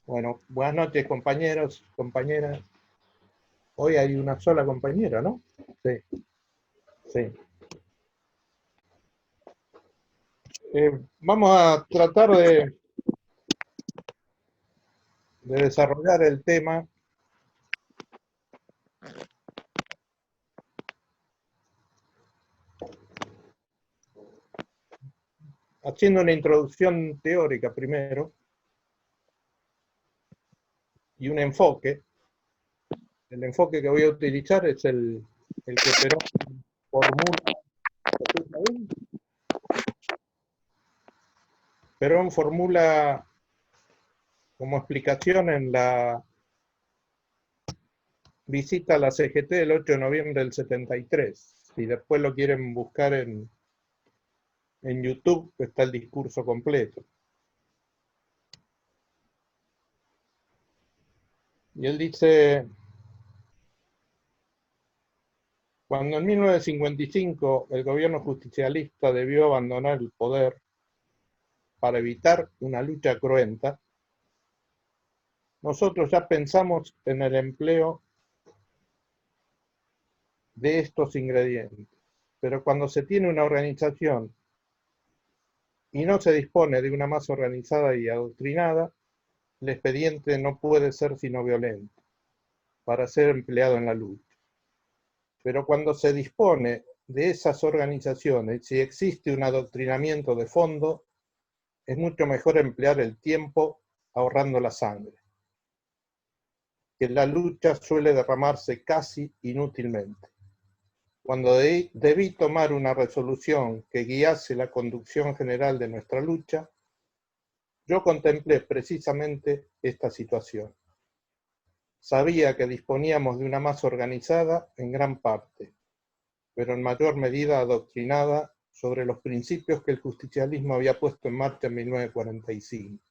Bueno, buenas noches compañeros, compañeras. Hoy hay una sola compañera, ¿no? Sí, sí. Vamos a tratar de desarrollar el tema haciendo una introducción teórica primero y un enfoque. El enfoque que voy a utilizar es el que Perón formula. Perón formula como explicación en la visita a la CGT del 8 de noviembre del 73. Si después lo quieren buscar en YouTube, está el discurso completo. Y él dice, cuando en 1955 el gobierno justicialista debió abandonar el poder para evitar una lucha cruenta, nosotros ya pensamos en el empleo de estos ingredientes. Pero cuando se tiene una organización y no se dispone de una masa organizada y adoctrinada, el expediente no puede ser sino violento para ser empleado en la lucha. Pero cuando se dispone de esas organizaciones, si existe un adoctrinamiento de fondo, es mucho mejor emplear el tiempo ahorrando la sangre, que la lucha suele derramarse casi inútilmente. Cuando debí tomar una resolución que guiase la conducción general de nuestra lucha, yo contemplé precisamente esta situación. Sabía que disponíamos de una masa organizada en gran parte, pero en mayor medida adoctrinada sobre los principios que el justicialismo había puesto en marcha en 1945.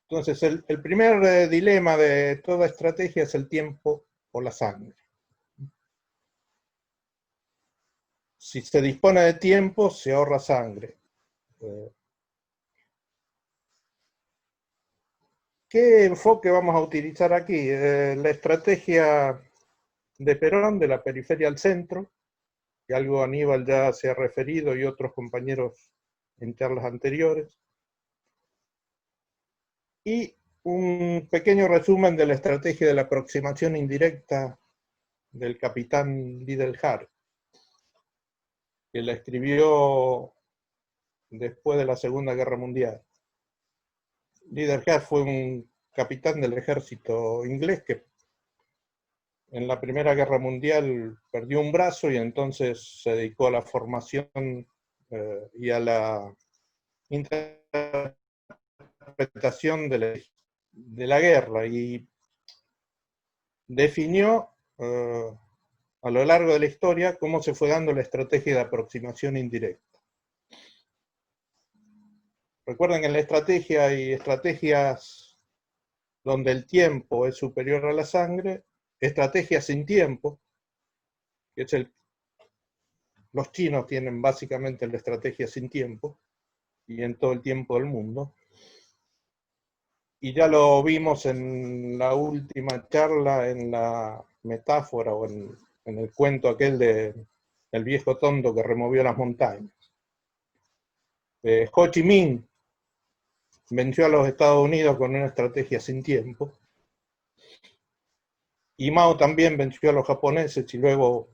Entonces, el primer dilema de toda estrategia es el tiempo o la sangre. Si se dispone de tiempo, se ahorra sangre. ¿Qué enfoque vamos a utilizar aquí? La estrategia de Perón, de la periferia al centro, que algo Aníbal ya se ha referido y otros compañeros en charlas anteriores. Y un pequeño resumen de la estrategia de la aproximación indirecta del capitán Liddell-Hart, que la escribió después de la Segunda Guerra Mundial. Liddell-Hart fue un capitán del ejército inglés que en la Primera Guerra Mundial perdió un brazo y entonces se dedicó a la formación y a la interpretación de la guerra y definió a lo largo de la historia cómo se fue dando la estrategia de aproximación indirecta. Recuerden que en la estrategia hay estrategias donde el tiempo es superior a la sangre, estrategias sin tiempo, que es los chinos tienen básicamente la estrategia sin tiempo, y en todo el tiempo del mundo. Y ya lo vimos en la última charla, en la metáfora o en el cuento aquel del viejo tonto que removió las montañas. Ho Chi Minh venció a los Estados Unidos con una estrategia sin tiempo. Y Mao también venció a los japoneses y luego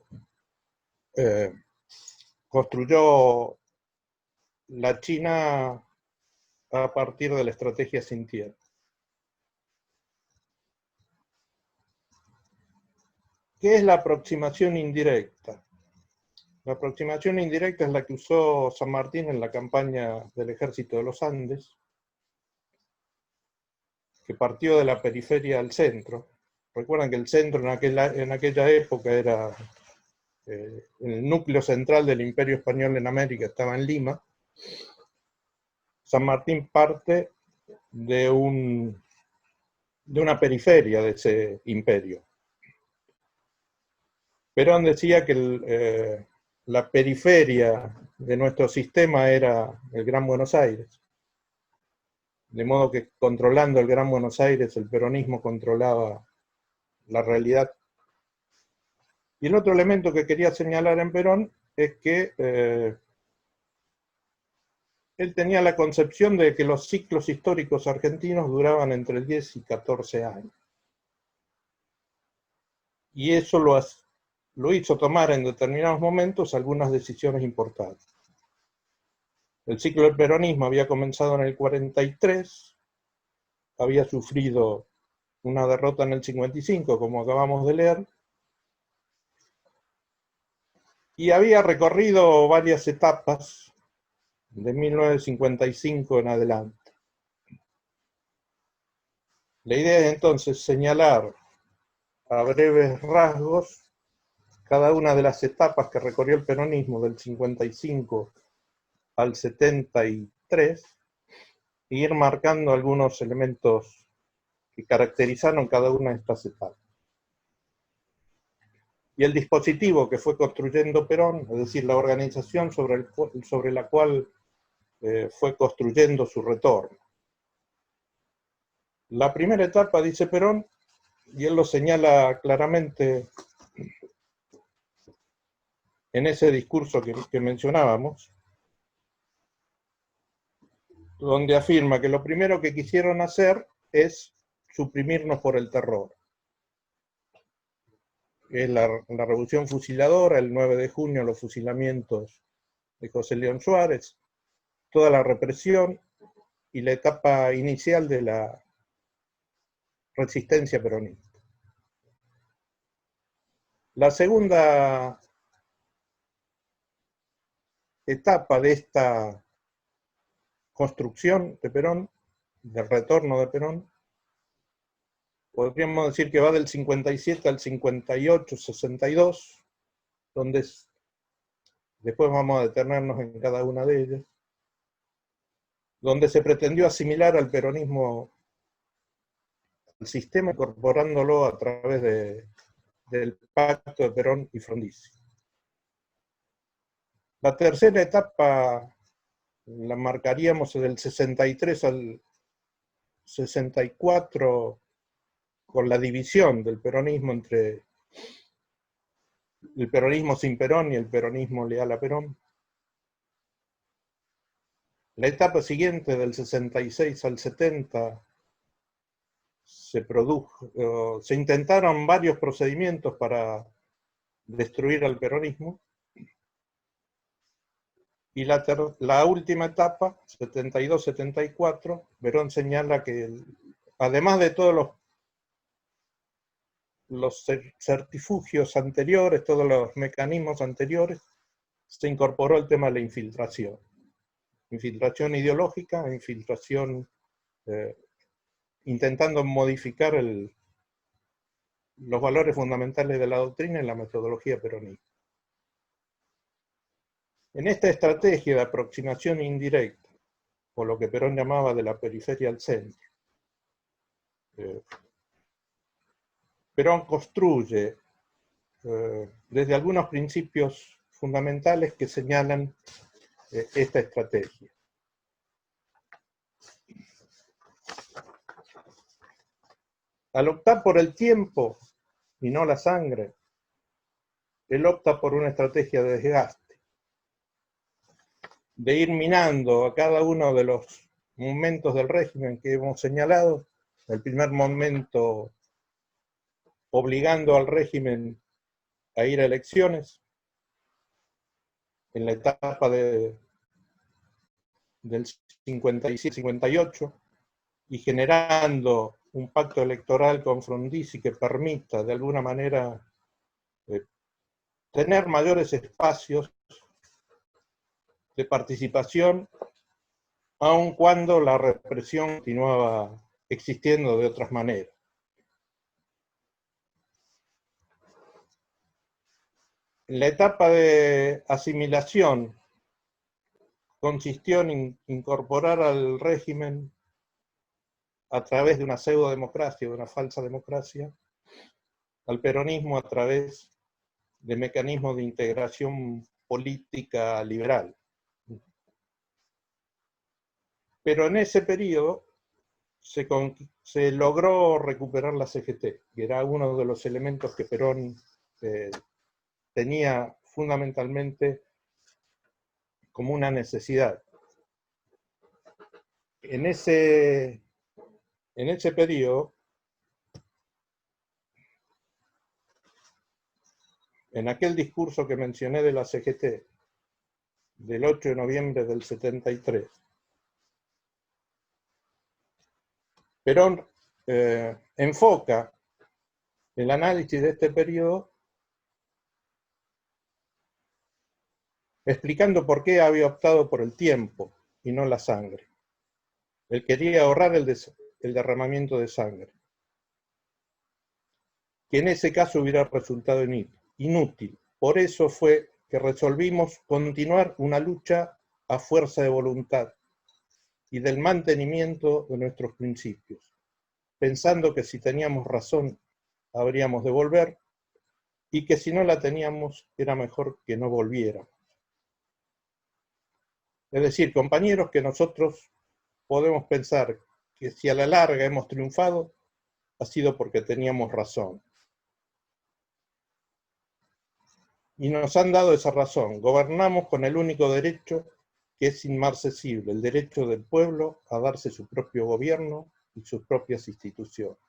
construyó la China a partir de la estrategia sin tiempo. ¿Qué es la aproximación indirecta? La aproximación indirecta es la que usó San Martín en la campaña del Ejército de los Andes, que partió de la periferia al centro. Recuerdan que el centro en aquella época era el núcleo central del Imperio Español en América, estaba en Lima. San Martín parte de una periferia de ese imperio. Perón decía que la periferia de nuestro sistema era el Gran Buenos Aires. de modo que controlando el Gran Buenos Aires, el peronismo controlaba la realidad. Y el otro elemento que quería señalar en Perón es que él tenía la concepción de que los ciclos históricos argentinos duraban entre 10 y 14 años. Y eso lo hizo tomar en determinados momentos algunas decisiones importantes. El ciclo del peronismo había comenzado en el 43, había sufrido una derrota en el 55, como acabamos de leer, y había recorrido varias etapas de 1955 en adelante. La idea es entonces señalar a breves rasgos cada una de las etapas que recorrió el peronismo del 55 al 73 e ir marcando algunos elementos que caracterizaron cada una de estas etapas. Y el dispositivo que fue construyendo Perón, es decir, la organización sobre la cual fue construyendo su retorno. La primera etapa, dice Perón, y él lo señala claramente en ese discurso que mencionábamos, donde afirma que lo primero que quisieron hacer es suprimirnos por el terror. Es la revolución fusiladora, el 9 de junio los fusilamientos de José León Suárez, toda la represión y la etapa inicial de la resistencia peronista. La segunda etapa de esta construcción de Perón, del retorno de Perón, podríamos decir que va del 57 al 58, 62, donde después vamos a detenernos en cada una de ellas, donde se pretendió asimilar al peronismo al sistema, incorporándolo a través del pacto de Perón y Frondizi. La tercera etapa la marcaríamos del 63 al 64 con la división del peronismo entre el peronismo sin Perón y el peronismo leal a Perón. La etapa siguiente, del 66 al 70, se intentaron varios procedimientos para destruir al peronismo. Y la última etapa, 72-74, Perón señala que además de todos los certifugios anteriores, todos los mecanismos anteriores, se incorporó el tema de la infiltración. Infiltración ideológica, infiltración intentando modificar los valores fundamentales de la doctrina y la metodología peronista. En esta estrategia de aproximación indirecta, o lo que Perón llamaba de la periferia al centro, Perón construye desde algunos principios fundamentales que señalan esta estrategia. Al optar por el tiempo y no la sangre, él opta por una estrategia de desgaste, de ir minando a cada uno de los momentos del régimen que hemos señalado. El primer momento obligando al régimen a ir a elecciones, en la etapa del 57-58, y generando un pacto electoral con Frondizi que permita de alguna manera tener mayores espacios de participación, aun cuando la represión continuaba existiendo de otras maneras. La etapa de asimilación consistió en incorporar al régimen a través de una pseudodemocracia, de una falsa democracia, al peronismo a través de mecanismos de integración política liberal. Pero en ese periodo se logró recuperar la CGT, que era uno de los elementos que Perón tenía fundamentalmente como una necesidad. En ese periodo, en aquel discurso que mencioné de la CGT, del 8 de noviembre del 73, Perón enfoca el análisis de este periodo explicando por qué había optado por el tiempo y no la sangre. Él quería ahorrar el derramamiento de sangre, que en ese caso hubiera resultado inútil. Por eso fue que resolvimos continuar una lucha a fuerza de voluntad y del mantenimiento de nuestros principios, pensando que si teníamos razón habríamos de volver y que si no la teníamos era mejor que no volviéramos. Es decir, compañeros, que nosotros podemos pensar que si a la larga hemos triunfado, ha sido porque teníamos razón. Y nos han dado esa razón. Gobernamos con el único derecho que es inmarcesible, el derecho del pueblo a darse su propio gobierno y sus propias instituciones.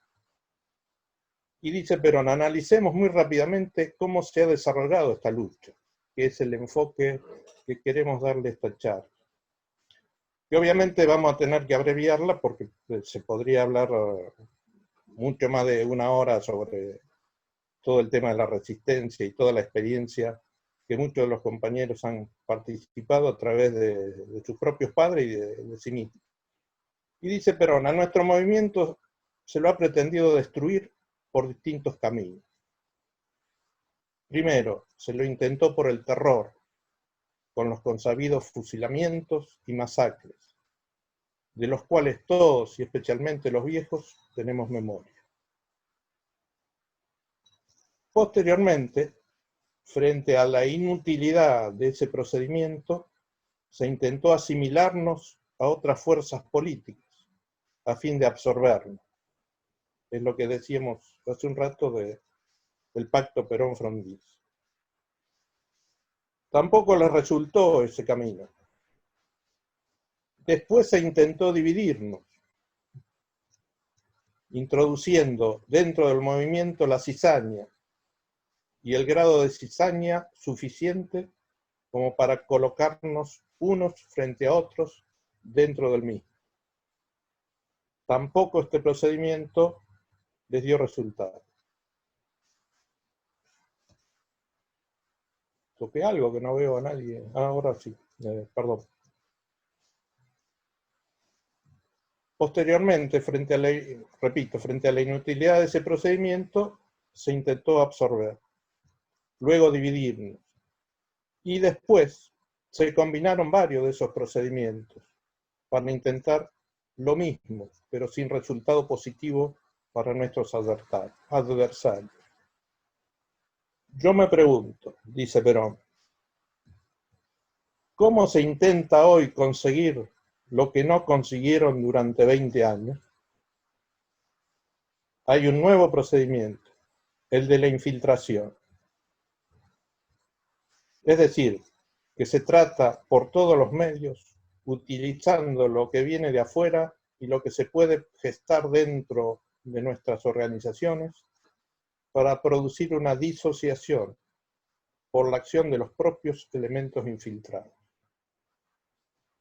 Y dice Perón, analicemos muy rápidamente cómo se ha desarrollado esta lucha, que es el enfoque que queremos darle a esta charla. Y obviamente vamos a tener que abreviarla porque se podría hablar mucho más de una hora sobre todo el tema de la resistencia y toda la experiencia que muchos de los compañeros han participado a través de sus propios padres y de sí mismos. Y dice Perón, a nuestro movimiento se lo ha pretendido destruir por distintos caminos. Primero, se lo intentó por el terror, con los consabidos fusilamientos y masacres, de los cuales todos, y especialmente los viejos, tenemos memoria. Posteriormente, frente a la inutilidad de ese procedimiento, se intentó asimilarnos a otras fuerzas políticas, a fin de absorbernos. Es lo que decíamos hace un rato del pacto Perón-Frondizi. Tampoco les resultó ese camino. Después se intentó dividirnos, introduciendo dentro del movimiento la cizaña y el grado de cizaña suficiente como para colocarnos unos frente a otros dentro del mismo. Tampoco este procedimiento les dio resultado. Toqué algo que no veo a nadie. Ahora sí, perdón. Posteriormente, frente a la inutilidad de ese procedimiento, se intentó absorber, luego dividirnos, y después se combinaron varios de esos procedimientos para intentar lo mismo, pero sin resultado positivo para nuestros adversarios. Yo me pregunto, dice Perón, ¿cómo se intenta hoy conseguir lo que no consiguieron durante 20 años? Hay un nuevo procedimiento, el de la infiltración. Es decir, que se trata por todos los medios, utilizando lo que viene de afuera y lo que se puede gestar dentro de nuestras organizaciones, para producir una disociación por la acción de los propios elementos infiltrados.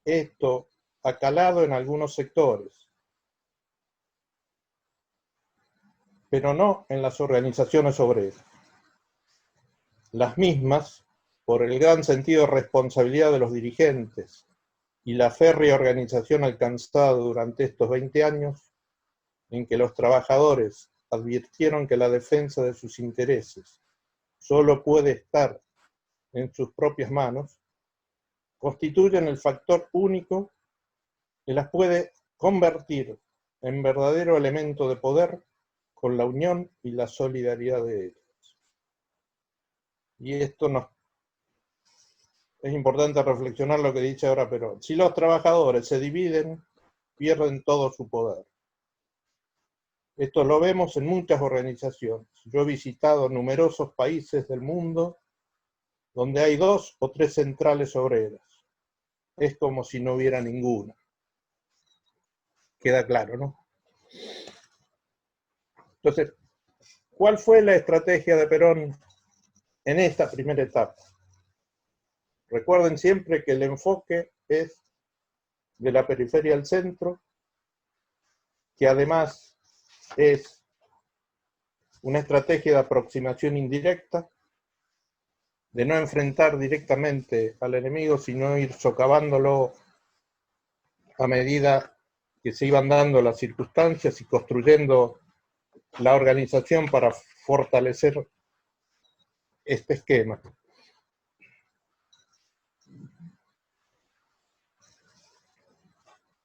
Esto ha calado en algunos sectores, pero no en las organizaciones obreras. Las mismas, por el gran sentido de responsabilidad de los dirigentes y la férrea organización alcanzada durante estos 20 años, en que los trabajadores advirtieron que la defensa de sus intereses solo puede estar en sus propias manos, constituyen el factor único que las puede convertir en verdadero elemento de poder con la unión y la solidaridad de ellos. Y esto es importante reflexionar lo que dice ahora Perón. Si los trabajadores se dividen, pierden todo su poder. Esto lo vemos en muchas organizaciones. Yo he visitado numerosos países del mundo donde hay 2 o 3 centrales obreras. Es como si no hubiera ninguna. Queda claro, ¿no? Entonces, ¿cuál fue la estrategia de Perón en esta primera etapa? Recuerden siempre que el enfoque es de la periferia al centro, que además es una estrategia de aproximación indirecta, de no enfrentar directamente al enemigo, sino ir socavándolo a medida que se iban dando las circunstancias y construyendo la organización para fortalecer este esquema.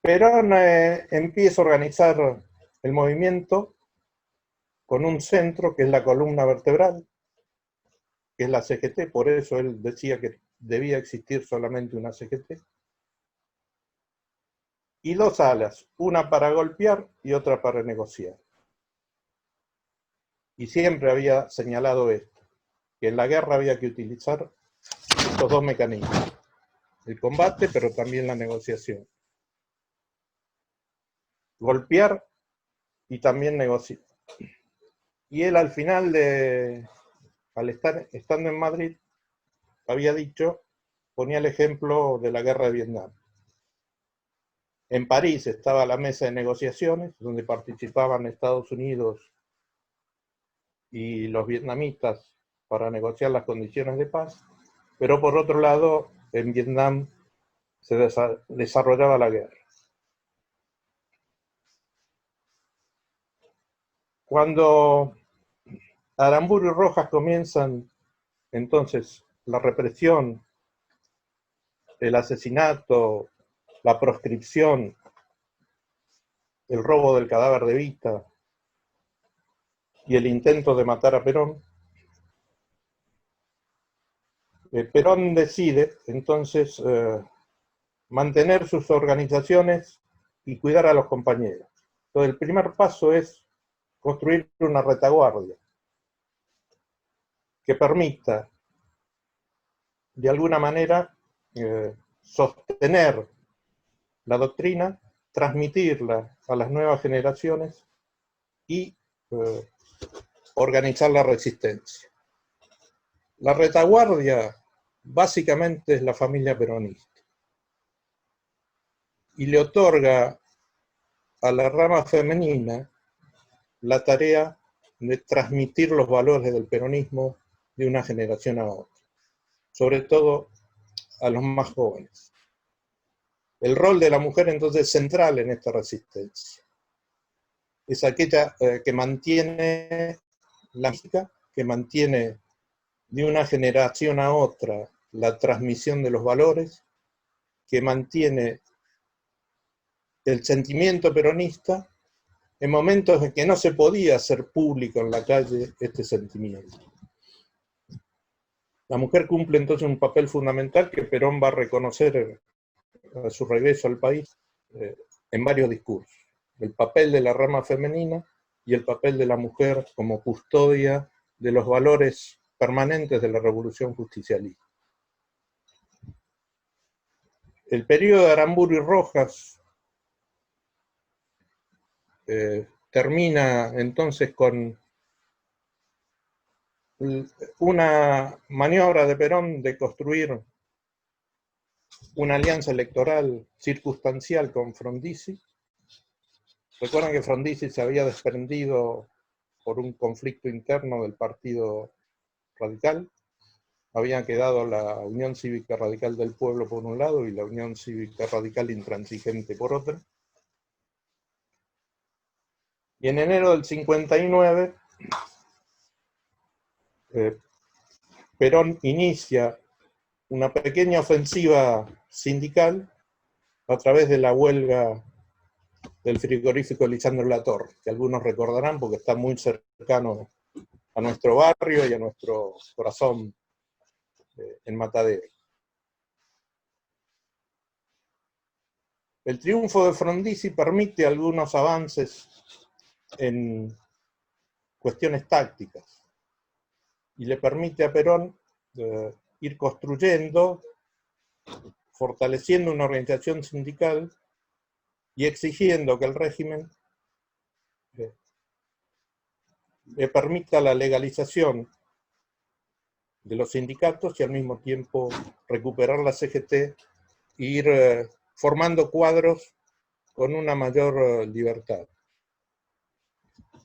Perón empieza a organizar el movimiento con un centro que es la columna vertebral, que es la CGT, por eso él decía que debía existir solamente una CGT, y 2 alas, una para golpear y otra para negociar. Y siempre había señalado esto, que en la guerra había que utilizar estos 2 mecanismos, el combate, pero también la negociación. Golpear y también negociar. Y él al final, estando en Madrid, había dicho, ponía el ejemplo de la guerra de Vietnam. En París estaba la mesa de negociaciones, donde participaban Estados Unidos y los vietnamitas para negociar las condiciones de paz, pero por otro lado, en Vietnam se desarrollaba la guerra. Cuando Aramburu y Rojas comienzan entonces la represión, el asesinato, la proscripción, el robo del cadáver de Evita y el intento de matar a Perón, Perón decide entonces mantener sus organizaciones y cuidar a los compañeros. Entonces el primer paso es construir una retaguardia que permita de alguna manera sostener la doctrina, transmitirla a las nuevas generaciones y organizar la resistencia. La retaguardia básicamente es la familia peronista y le otorga a la rama femenina la tarea de transmitir los valores del peronismo de una generación a otra, sobre todo a los más jóvenes. El rol de la mujer entonces es central en esta resistencia. Es aquella que mantiene la música, que mantiene de una generación a otra la transmisión de los valores, que mantiene el sentimiento peronista en momentos en que no se podía hacer público en la calle este sentimiento. La mujer cumple entonces un papel fundamental que Perón va a reconocer a su regreso al país en varios discursos. El papel de la rama femenina y el papel de la mujer como custodia de los valores permanentes de la revolución justicialista. El periodo de Aramburu y Rojas termina entonces con una maniobra de Perón de construir una alianza electoral circunstancial con Frondizi. Recuerdan que Frondizi se había desprendido por un conflicto interno del Partido Radical. Habían quedado la Unión Cívica Radical del Pueblo por un lado y la Unión Cívica Radical Intransigente por otro. Y en enero del 59, Perón inicia una pequeña ofensiva sindical a través de la huelga del frigorífico Lisandro Latorre, que algunos recordarán porque está muy cercano a nuestro barrio y a nuestro corazón en Matadero. El triunfo de Frondizi permite algunos avances en cuestiones tácticas y le permite a Perón ir construyendo, fortaleciendo una organización sindical y exigiendo que el régimen le permita la legalización de los sindicatos y al mismo tiempo recuperar la CGT e ir formando cuadros con una mayor libertad.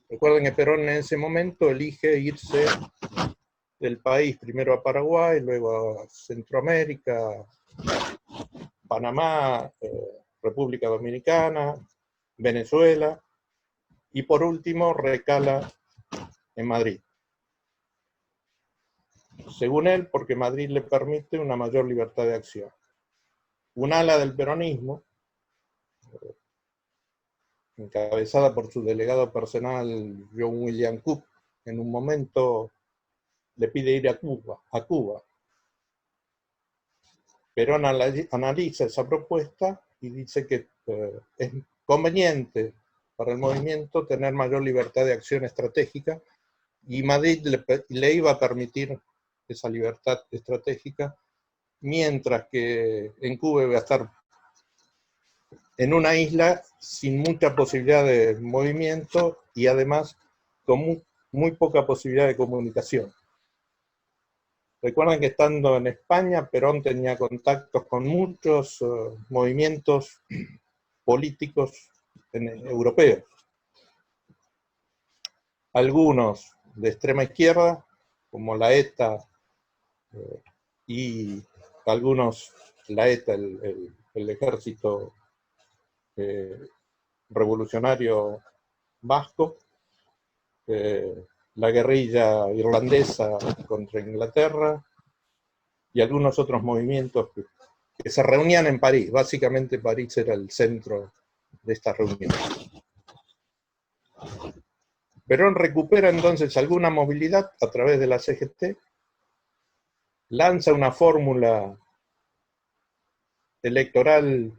Recuerden que Perón en ese momento elige irse del país, primero a Paraguay, luego a Centroamérica, Panamá, República Dominicana, Venezuela, y por último recala en Madrid. Según él, porque Madrid le permite una mayor libertad de acción. Un ala del peronismo, encabezada por su delegado personal John William Cook, en un momento le pide ir a Cuba. Perón analiza esa propuesta y dice que es conveniente para el movimiento tener mayor libertad de acción estratégica, y Madrid le iba a permitir esa libertad estratégica, mientras que en Cuba iba a estar en una isla sin mucha posibilidad de movimiento y además con muy poca posibilidad de comunicación. Recuerden que estando en España, Perón tenía contactos con muchos movimientos políticos europeos. Algunos de extrema izquierda, como la ETA, y algunos, la ETA, el ejército revolucionario vasco, la guerrilla irlandesa contra Inglaterra, y algunos otros movimientos que se reunían en París. Básicamente París era el centro de estas reuniones. Perón recupera entonces alguna movilidad a través de la CGT, lanza una fórmula electoral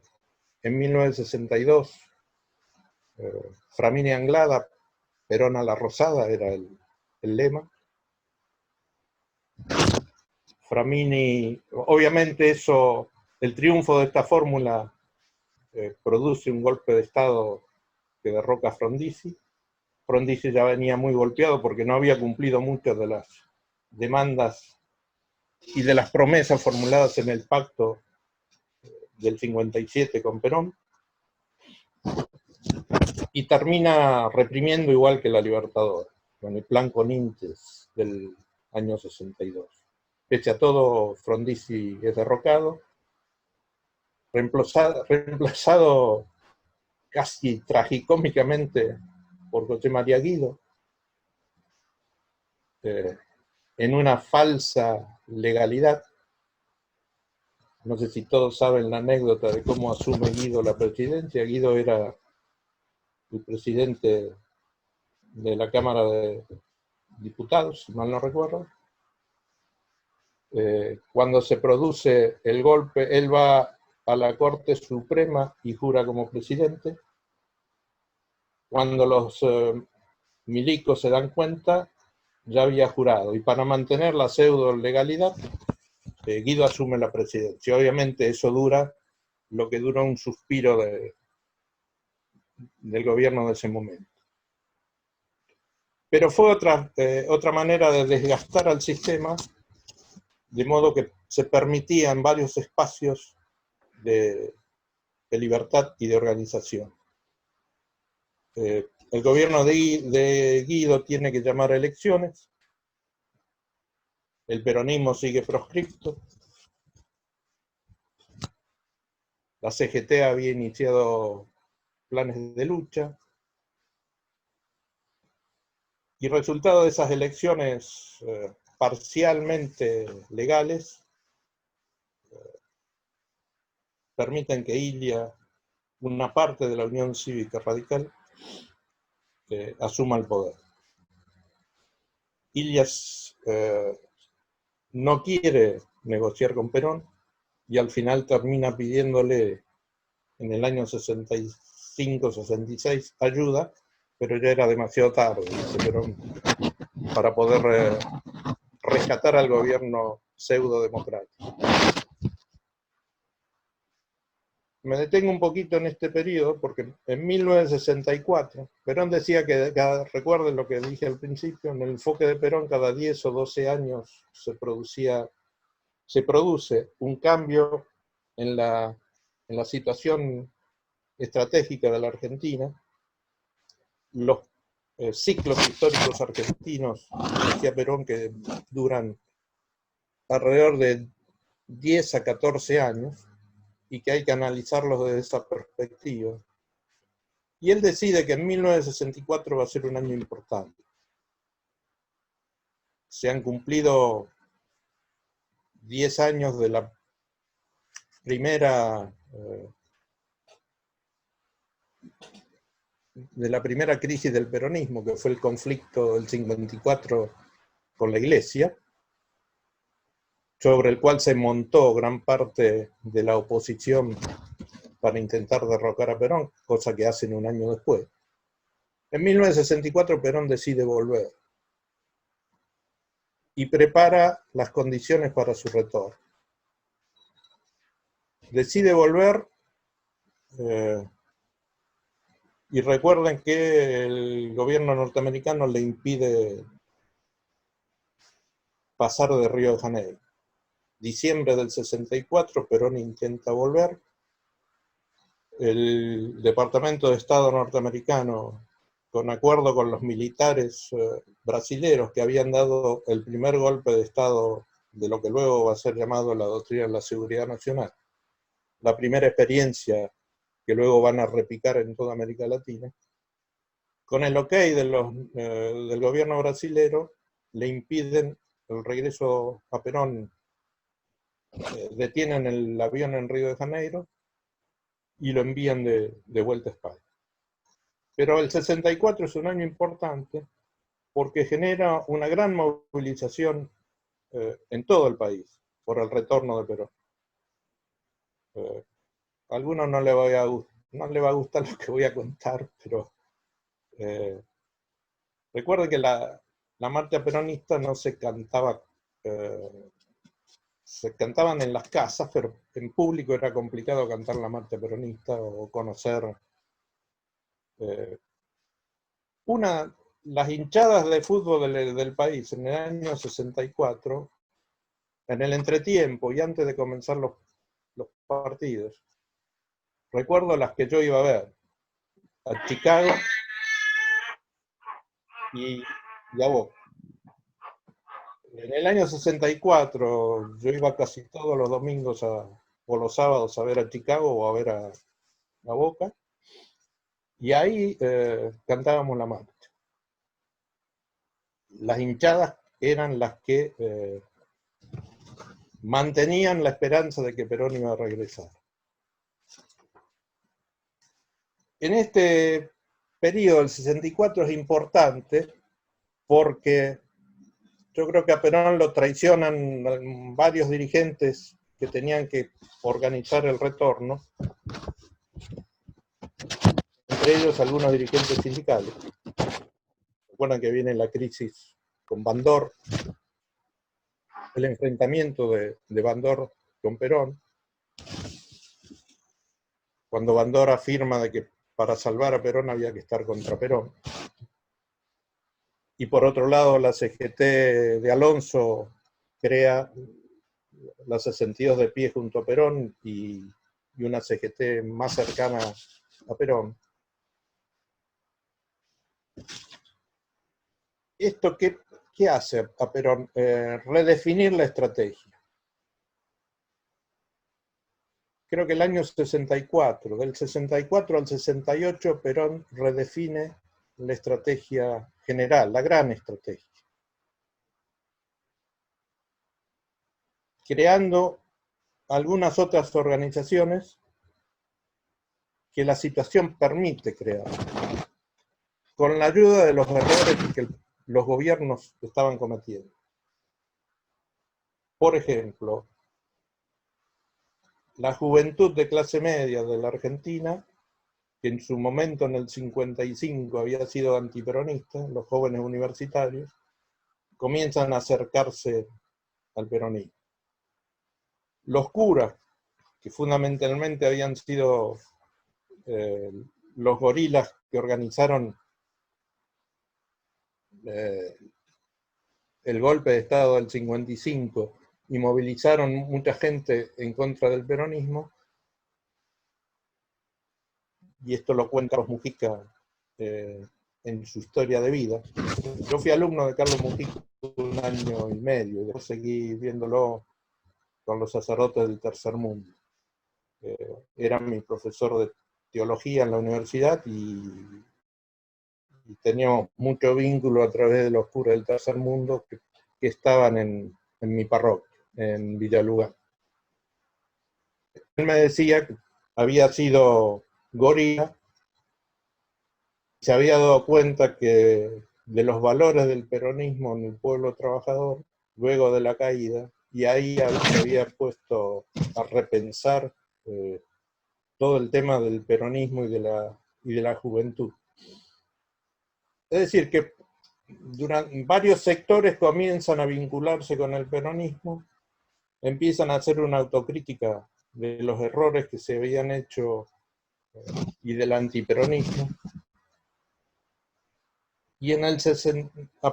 en 1962, Framini Anglada, Perón a la Rosada era el lema. Framini, obviamente el triunfo de esta fórmula produce un golpe de Estado que derroca a Frondizi. Frondizi ya venía muy golpeado porque no había cumplido muchas de las demandas y de las promesas formuladas en el pacto del 57 con Perón, y termina reprimiendo igual que la Libertadora, con el plan Conintes del año 62. Pese a todo, Frondizi es derrocado, reemplazado casi tragicómicamente por José María Guido, en una falsa legalidad. No sé si todos saben la anécdota de cómo asume Guido la presidencia. Guido era el presidente de la Cámara de Diputados, si mal no recuerdo. Cuando se produce el golpe, él va a la Corte Suprema y jura como presidente. Cuando los milicos se dan cuenta, ya había jurado. Y para mantener la pseudo legalidad, Guido asume la presidencia. Obviamente eso dura lo que dura un suspiro del gobierno de ese momento. Pero fue otra manera de desgastar al sistema, de modo que se permitían varios espacios de libertad y de organización. El gobierno de Guido tiene que llamar a elecciones, el peronismo sigue proscripto, la CGT había iniciado planes de lucha, y resultado de esas elecciones parcialmente legales permiten que Ilia, una parte de la Unión Cívica Radical, asuma el poder. Ilias no quiere negociar con Perón y al final termina pidiéndole en el año 65-66 ayuda pero ya era demasiado tarde, dice Perón, para poder rescatar al gobierno pseudo-democrático. Me detengo un poquito en este periodo porque en 1964, Perón decía que, recuerden lo que dije al principio, en el enfoque de Perón cada 10 o 12 años se produce un cambio en la situación estratégica de la Argentina. Los ciclos históricos argentinos, decía Perón, que duran alrededor de 10 a 14 años, y que hay que analizarlos desde esa perspectiva. Y él decide que en 1964 va a ser un año importante. Se han cumplido 10 años de la primera crisis del peronismo, que fue el conflicto del 54 con la Iglesia, sobre el cual se montó gran parte de la oposición para intentar derrocar a Perón, cosa que hacen un año después. En 1964 Perón decide volver y prepara las condiciones para su retorno. Decide volver, y recuerden que el gobierno norteamericano le impide pasar de Río de Janeiro. Diciembre del 64, Perón intenta volver. El Departamento de Estado norteamericano, con acuerdo con los militares brasileros que habían dado el primer golpe de Estado de lo que luego va a ser llamado la doctrina de la seguridad nacional, la primera experiencia que luego van a replicar en toda América Latina, con el ok del gobierno brasilero, le impiden el regreso a Perón, detienen el avión en Río de Janeiro y lo envían de vuelta a España. Pero el 64 es un año importante porque genera una gran movilización en todo el país por el retorno de Perón. A algunos no le va a gustar lo que voy a contar, pero recuerden que la marcha peronista no se cantaba, se cantaban en las casas, pero en público era complicado cantar la marcha peronista o conocer. Las hinchadas de fútbol del país en el año 64, en el entretiempo y antes de comenzar los partidos, recuerdo las que yo iba a ver, a Chicago y a Boca. En el año 64 yo iba casi todos los domingos o los sábados a ver a Chicago o a ver a Boca, y ahí cantábamos la marcha. Las hinchadas eran las que mantenían la esperanza de que Perón iba a regresar. En este periodo del 64 es importante porque yo creo que a Perón lo traicionan varios dirigentes que tenían que organizar el retorno, entre ellos algunos dirigentes sindicales. Recuerdan que viene la crisis con Bandor, el enfrentamiento de Bandor con Perón, cuando Bandor afirma de que para salvar a Perón había que estar contra Perón. Y por otro lado, la CGT de Alonso crea las 62 de pie junto a Perón y una CGT más cercana a Perón. ¿Esto qué hace a Perón? Redefinir la estrategia. Creo que el año 64, del 64 al 68, Perón redefine la estrategia general, la gran estrategia, creando algunas otras organizaciones que la situación permite crear, con la ayuda de los errores que los gobiernos estaban cometiendo. Por ejemplo, la juventud de clase media de la Argentina que en su momento en el 55 había sido antiperonista, los jóvenes universitarios, comienzan a acercarse al peronismo. Los curas, que fundamentalmente habían sido los gorilas que organizaron el golpe de Estado del 55 y movilizaron mucha gente en contra del peronismo, y esto lo cuenta Carlos Mujica en su historia de vida. Yo fui alumno de Carlos Mujica 1 año y medio, y después seguí viéndolo con los sacerdotes del Tercer Mundo. Era mi profesor de teología en la universidad y teníamos mucho vínculo a través de los curas del Tercer Mundo que estaban en mi parroquia, en Villalugán. Él me decía que había sido gorila, se había dado cuenta que de los valores del peronismo en el pueblo trabajador, luego de la caída, y ahí se había puesto a repensar todo el tema del peronismo y de la juventud. Es decir, que varios sectores comienzan a vincularse con el peronismo, empiezan a hacer una autocrítica de los errores que se habían hecho y del antiperonismo. Y a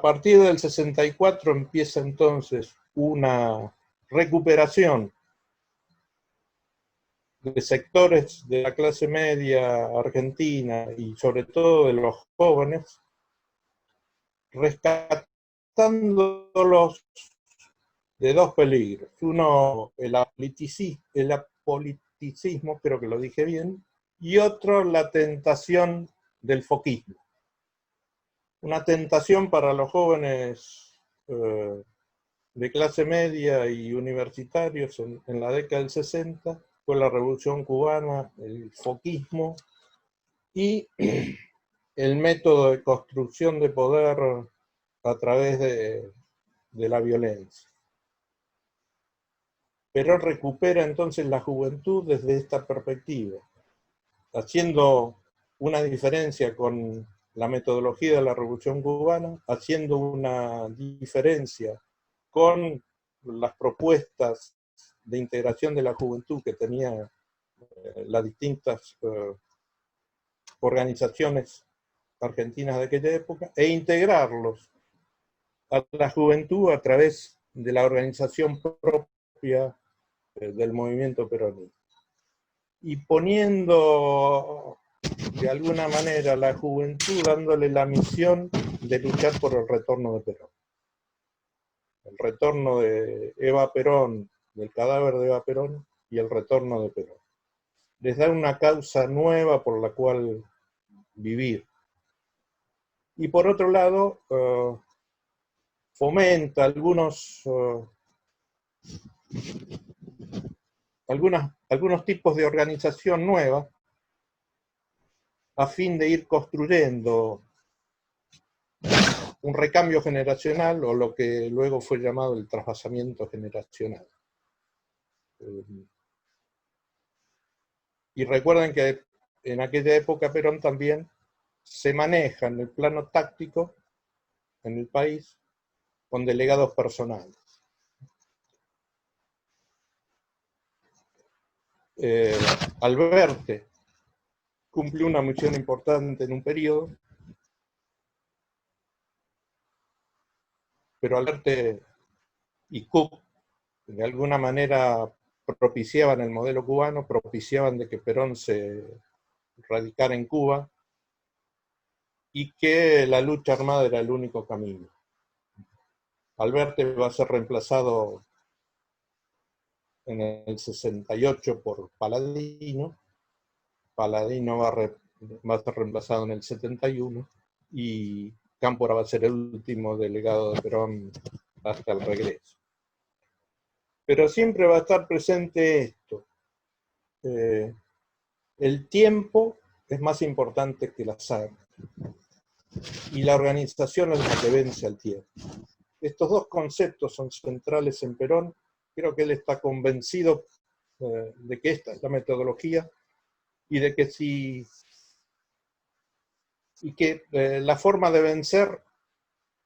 partir del 64 empieza entonces una recuperación de sectores de la clase media argentina y sobre todo de los jóvenes, rescatándolos de dos peligros. Uno, el apoliticismo, creo que lo dije bien, y otro, la tentación del foquismo. Una tentación para los jóvenes de clase media y universitarios en la década del 60 fue la Revolución Cubana, el foquismo y el método de construcción de poder a través de la violencia. Perón recupera entonces la juventud desde esta perspectiva, haciendo una diferencia con la metodología de la Revolución Cubana, haciendo una diferencia con las propuestas de integración de la juventud que tenían las distintas organizaciones argentinas de aquella época, e integrarlos a la juventud a través de la organización propia del movimiento peronista. Y poniendo de alguna manera a la juventud, dándole la misión de luchar por el retorno de Perón. El retorno de Eva Perón, del cadáver de Eva Perón, y el retorno de Perón. Les da una causa nueva por la cual vivir. Y por otro lado, fomenta algunos tipos de organización nueva a fin de ir construyendo un recambio generacional, o lo que luego fue llamado el trasvasamiento generacional. Y recuerden que en aquella época Perón también se maneja en el plano táctico en el país con delegados personales. Alberti cumplió una misión importante en un periodo, pero Alberti y Cook de alguna manera propiciaban el modelo cubano, propiciaban de que Perón se radicara en Cuba y que la lucha armada era el único camino. Alberti va a ser reemplazado en el 68 por Paladino. Paladino va a ser reemplazado en el 71 y Cámpora va a ser el último delegado de Perón hasta el regreso. Pero siempre va a estar presente esto. El tiempo es más importante que la sangre. Y la organización es la que vence al tiempo. Estos dos conceptos son centrales en Perón. Creo que él está convencido de que esta es la metodología y de que si y que la forma de vencer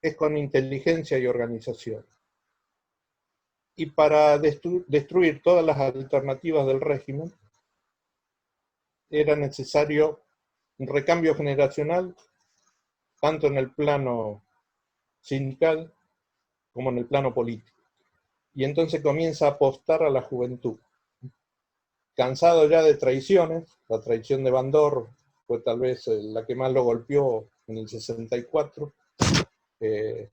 es con inteligencia y organización. Y para destruir todas las alternativas del régimen, era necesario un recambio generacional, tanto en el plano sindical como en el plano político. Y entonces comienza a apostar a la juventud. Cansado ya de traiciones, la traición de Bandor fue tal vez la que más lo golpeó en el 64, y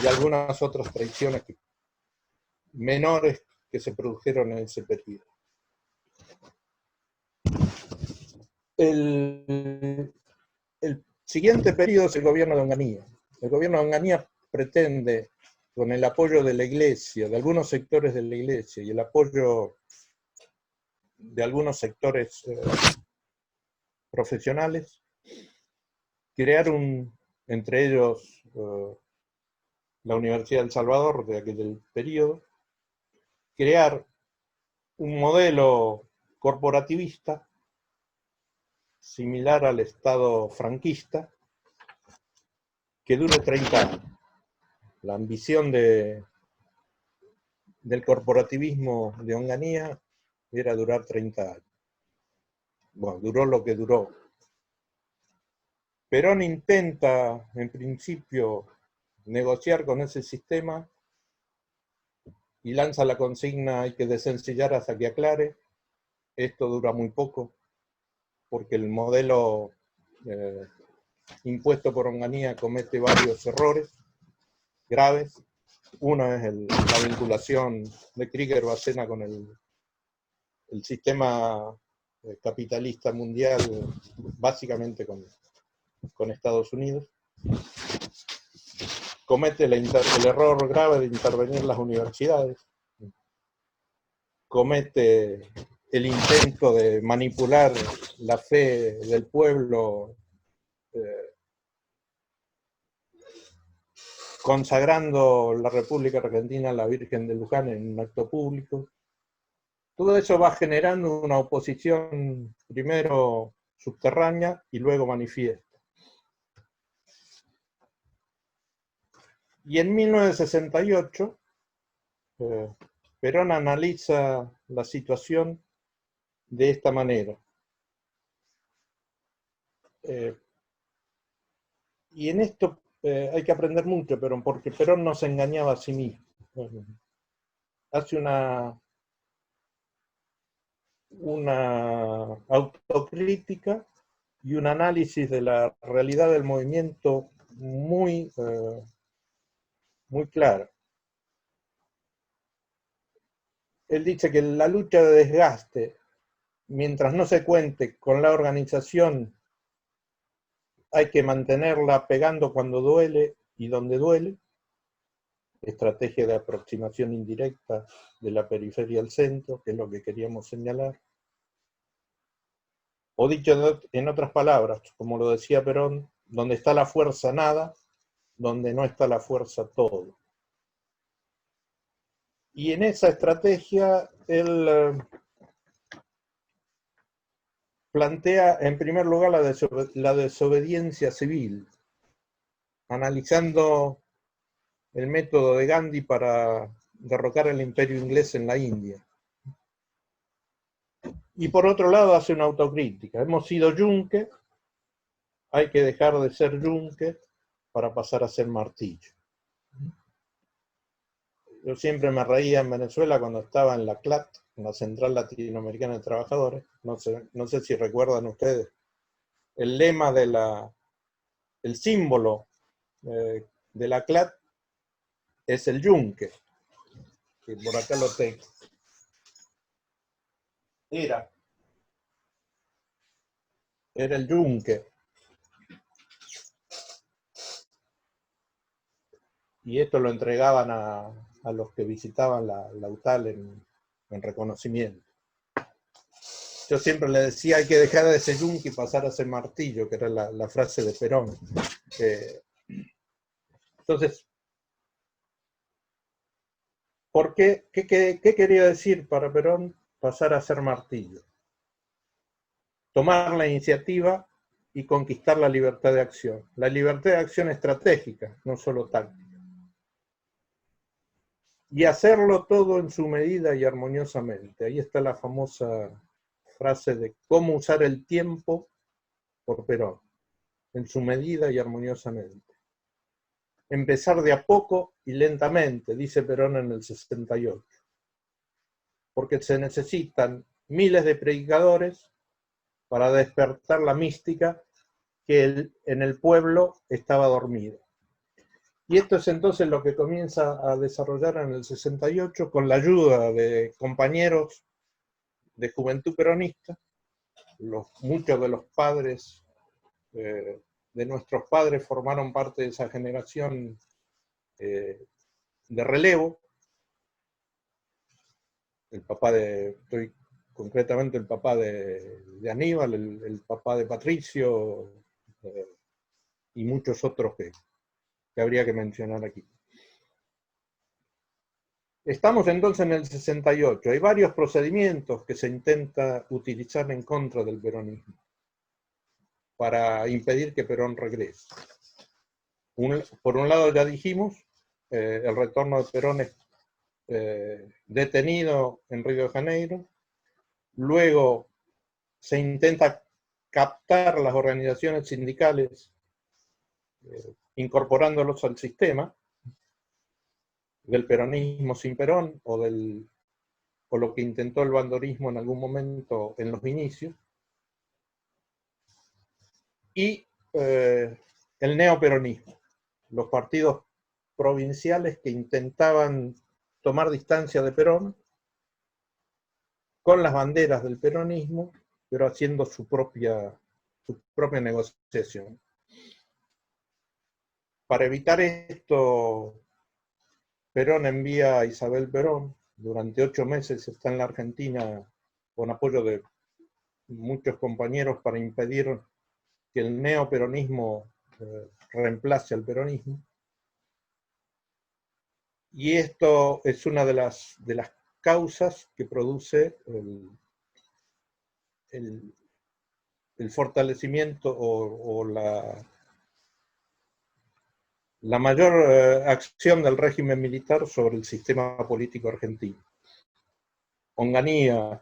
algunas otras traiciones menores que se produjeron en ese periodo. El siguiente periodo es el gobierno de Onganía. El gobierno de Onganía pretende, con el apoyo de la Iglesia, de algunos sectores de la Iglesia, y el apoyo de algunos sectores profesionales, crear entre ellos la Universidad de El Salvador de aquel periodo, crear un modelo corporativista similar al Estado franquista, que dure 30 años. La ambición del corporativismo de Onganía era durar 30 años. Bueno, duró lo que duró. Perón intenta, en principio, negociar con ese sistema y lanza la consigna: hay que desencillar hasta que aclare. Esto dura muy poco, porque el modelo impuesto por Onganía comete varios errores graves. Uno es la vinculación de Krieger-Bacena con el sistema capitalista mundial, básicamente con Estados Unidos. Comete el error grave de intervenir las universidades. Comete el intento de manipular la fe del pueblo, consagrando la República Argentina a la Virgen de Luján en un acto público. Todo eso va generando una oposición primero subterránea y luego manifiesta. Y en 1968, Perón analiza la situación de esta manera. Y en esto hay que aprender mucho, Perón, porque Perón no se engañaba a sí mismo. Hace una autocrítica y un análisis de la realidad del movimiento muy claro. Él dice que la lucha de desgaste, mientras no se cuente con la organización, hay que mantenerla pegando cuando duele y donde duele. Estrategia de aproximación indirecta de la periferia al centro, que es lo que queríamos señalar. O dicho en otras palabras, como lo decía Perón, donde está la fuerza nada, donde no está la fuerza todo. Y en esa estrategia él plantea en primer lugar la desobediencia civil, analizando el método de Gandhi para derrocar el imperio inglés en la India. Y por otro lado hace una autocrítica. Hemos sido yunque, hay que dejar de ser yunque para pasar a ser martillo. Yo siempre me reía en Venezuela cuando estaba en la CLAT, en la Central Latinoamericana de Trabajadores. No sé si recuerdan ustedes. El lema el símbolo de la CLAT es el yunque, que por acá lo tengo. Era el yunque. Y esto lo entregaban a los que visitaban la UTAL en reconocimiento. Yo siempre le decía: hay que dejar de ser yunque y pasar a ser martillo, que era la frase de Perón. Entonces, ¿por qué? ¿Qué quería decir para Perón pasar a ser martillo? Tomar la iniciativa y conquistar la libertad de acción. La libertad de acción estratégica, no solo táctica. Y hacerlo todo en su medida y armoniosamente. Ahí está la famosa frase de cómo usar el tiempo por Perón, en su medida y armoniosamente. Empezar de a poco y lentamente, dice Perón en el 68, porque se necesitan miles de predicadores para despertar la mística que en el pueblo estaba dormida. Y esto es entonces lo que comienza a desarrollar en el 68 con la ayuda de compañeros de Juventud Peronista, muchos de los padres de nuestros padres formaron parte de esa generación de relevo. El papá concretamente el papá de Aníbal, el papá de Patricio y muchos otros que habría que mencionar aquí. Estamos entonces en el 68. Hay varios procedimientos que se intenta utilizar en contra del peronismo para impedir que Perón regrese. Por un lado, ya dijimos, el retorno de Perón es detenido en Río de Janeiro. Luego se intenta captar las organizaciones sindicales, incorporándolos al sistema del peronismo sin Perón o lo que intentó el bandorismo en algún momento en los inicios. Y el neoperonismo, los partidos provinciales que intentaban tomar distancia de Perón con las banderas del peronismo, pero haciendo su propia negociación. Para evitar esto, Perón envía a Isabel Perón, durante 8 meses está en la Argentina con apoyo de muchos compañeros para impedir que el neoperonismo reemplace al peronismo. Y esto es una de las causas que produce el fortalecimiento o la mayor acción del régimen militar sobre el sistema político argentino. Onganía,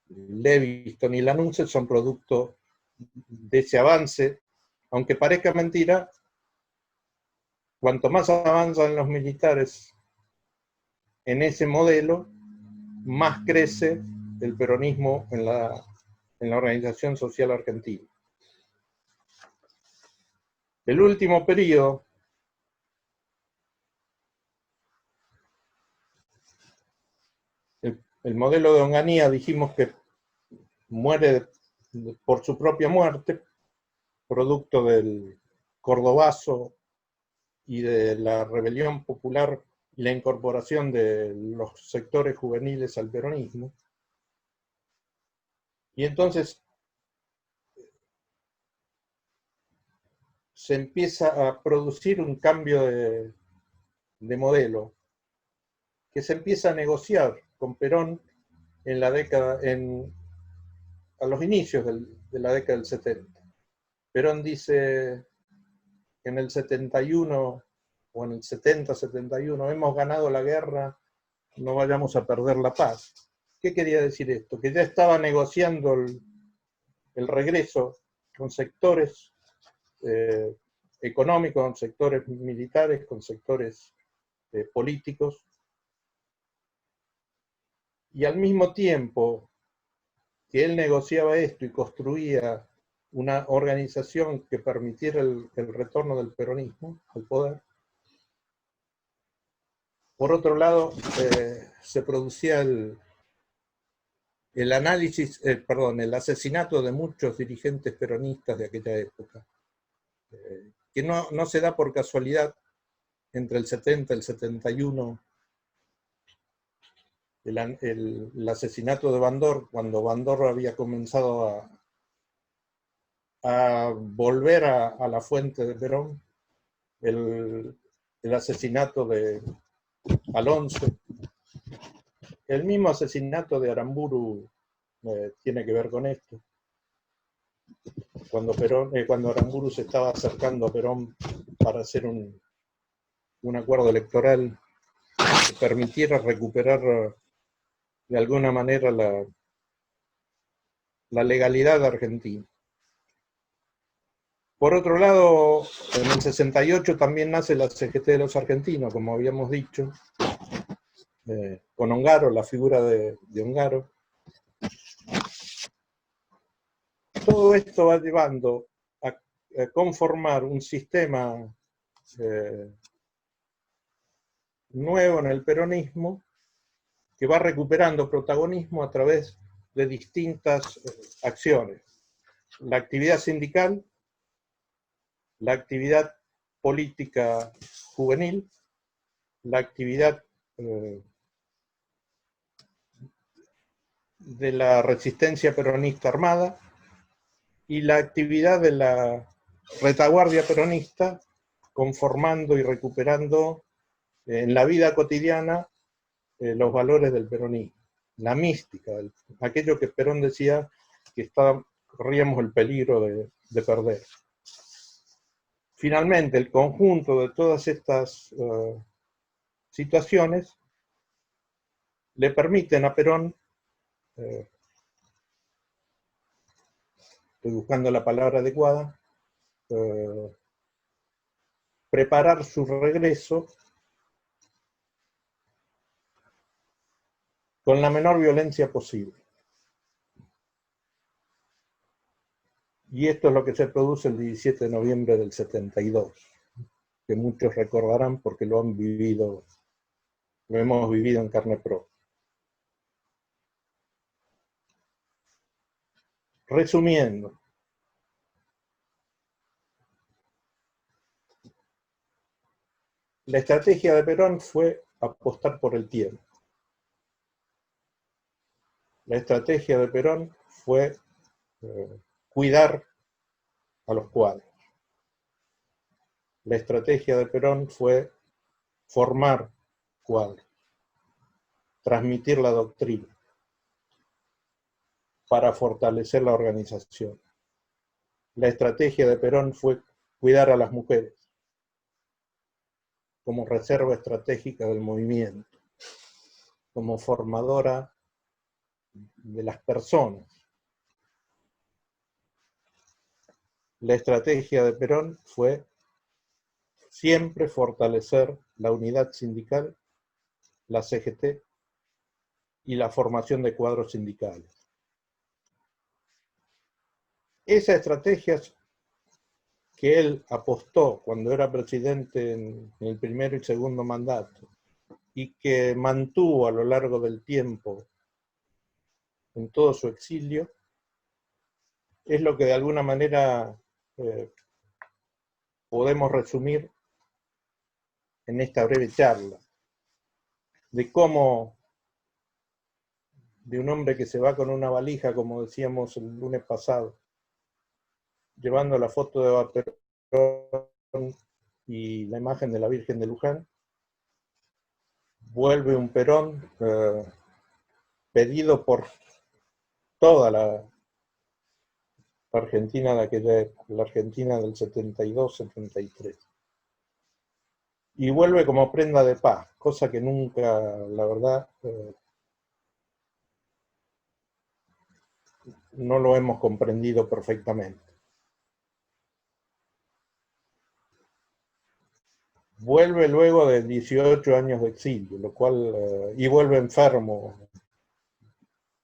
Leviston y Lanunce son producto de ese avance, aunque parezca mentira. Cuanto más avanzan los militares en ese modelo, más crece el peronismo en la organización social argentina. El último periodo el modelo de Onganía dijimos que muere por su propia muerte, producto del Cordobazo y de la rebelión popular y la incorporación de los sectores juveniles al peronismo. Y entonces se empieza a producir un cambio de modelo que se empieza a negociar con Perón en la década, a los inicios de la década del 70. Perón dice que en el 71 o en el 70-71 hemos ganado la guerra, no vayamos a perder la paz. ¿Qué quería decir esto? Que ya estaba negociando el regreso con sectores económicos, con sectores militares, con sectores políticos, y al mismo tiempo que él negociaba esto y construía una organización que permitiera el retorno del peronismo al poder, por otro lado se producía el asesinato de muchos dirigentes peronistas de aquella época, que no se da por casualidad. Entre el 70 y el 71, el asesinato de Bandor, cuando Bandor había comenzado a volver a la fuente de Perón, el asesinato de Alonso, el mismo asesinato de Aramburu tiene que ver con esto. cuando Aramburu se estaba acercando a Perón para hacer un acuerdo electoral que permitiera recuperar de alguna manera la legalidad argentina. Por otro lado, en el 68 también nace la CGT de los argentinos, como habíamos dicho, con Ongaro, la figura de Ongaro. Todo esto va llevando a conformar un sistema nuevo en el peronismo que va recuperando protagonismo a través de distintas acciones. La actividad sindical, la actividad política juvenil, la actividad de la resistencia peronista armada y la actividad de la retaguardia peronista, conformando y recuperando en la vida cotidiana los valores del peronismo, la mística, aquello que Perón decía que corríamos el peligro de perder. Finalmente, el conjunto de todas estas situaciones le permiten a Perón, estoy buscando la palabra adecuada, preparar su regreso con la menor violencia posible. Y esto es lo que se produce el 17 de noviembre del 72, que muchos recordarán porque lo hemos vivido en carne propia. Resumiendo, la estrategia de Perón fue apostar por el tiempo. La estrategia de Perón fue cuidar a los cuadros. La estrategia de Perón fue formar cuadros, transmitir la doctrina para fortalecer la organización. La estrategia de Perón fue cuidar a las mujeres como reserva estratégica del movimiento, como formadora de las personas. La estrategia de Perón fue siempre fortalecer la unidad sindical, la CGT y la formación de cuadros sindicales. Esa estrategia que él apostó cuando era presidente en el primero y segundo mandato y que mantuvo a lo largo del tiempo en todo su exilio, es lo que de alguna manera podemos resumir en esta breve charla, de cómo de un hombre que se va con una valija, como decíamos el lunes pasado, llevando la foto de Perón y la imagen de la Virgen de Luján, vuelve un Perón pedido por toda la Argentina de aquella época, la Argentina del 72-73. Y vuelve como prenda de paz, cosa que nunca, la verdad, no lo hemos comprendido perfectamente. Vuelve luego de 18 años de exilio, lo cual, y vuelve enfermo,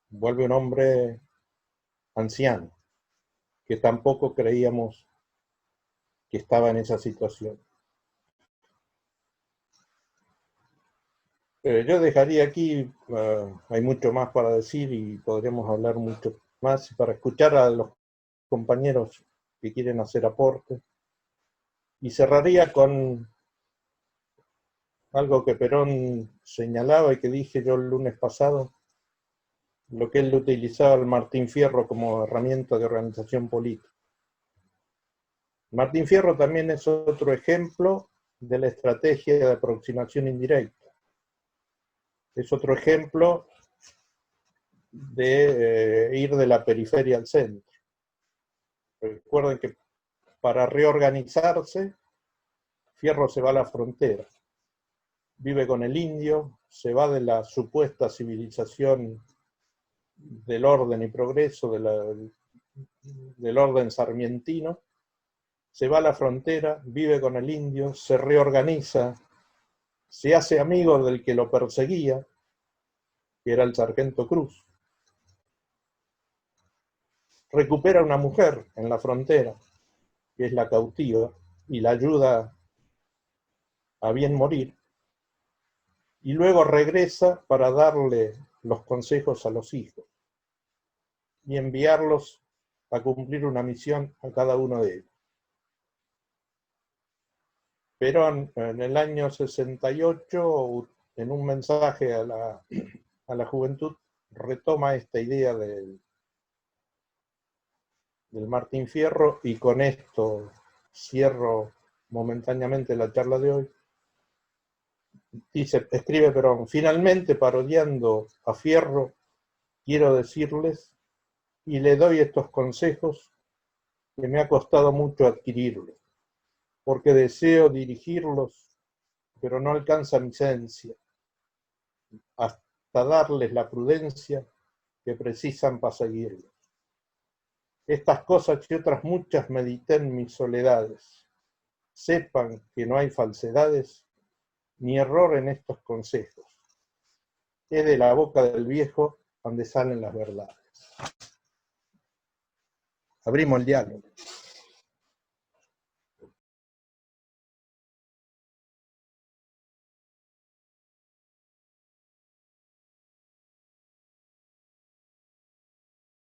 vuelve un hombre anciano, que tampoco creíamos que estaba en esa situación. Yo dejaría aquí, hay mucho más para decir y podríamos hablar mucho más para escuchar a los compañeros que quieren hacer aportes. Y cerraría con algo que Perón señalaba y que dije yo el lunes pasado, lo que él utilizaba al Martín Fierro como herramienta de organización política. Martín Fierro también es otro ejemplo de la estrategia de aproximación indirecta. Es otro ejemplo de ir de la periferia al centro. Recuerden que para reorganizarse, Fierro se va a la frontera, vive con el indio, se va de la supuesta civilización del orden y progreso, del orden sarmientino, se va a la frontera, vive con el indio, se reorganiza, se hace amigo del que lo perseguía, que era el sargento Cruz. Recupera una mujer en la frontera, que es la cautiva, y la ayuda a bien morir. Y luego regresa para darle los consejos a los hijos y enviarlos a cumplir una misión a cada uno de ellos. Perón, en el año 68, en un mensaje a la juventud, retoma esta idea del Martín Fierro, y con esto cierro momentáneamente la charla de hoy. Dice, escribe Perón: finalmente, parodiando a Fierro, quiero decirles, y le doy estos consejos que me ha costado mucho adquirirlos, porque deseo dirigirlos, pero no alcanza mi esencia, hasta darles la prudencia que precisan para seguirlos. Estas cosas y otras muchas medité en mis soledades. Sepan que no hay falsedades ni error en estos consejos. Es de la boca del viejo donde salen las verdades. Abrimos el diálogo.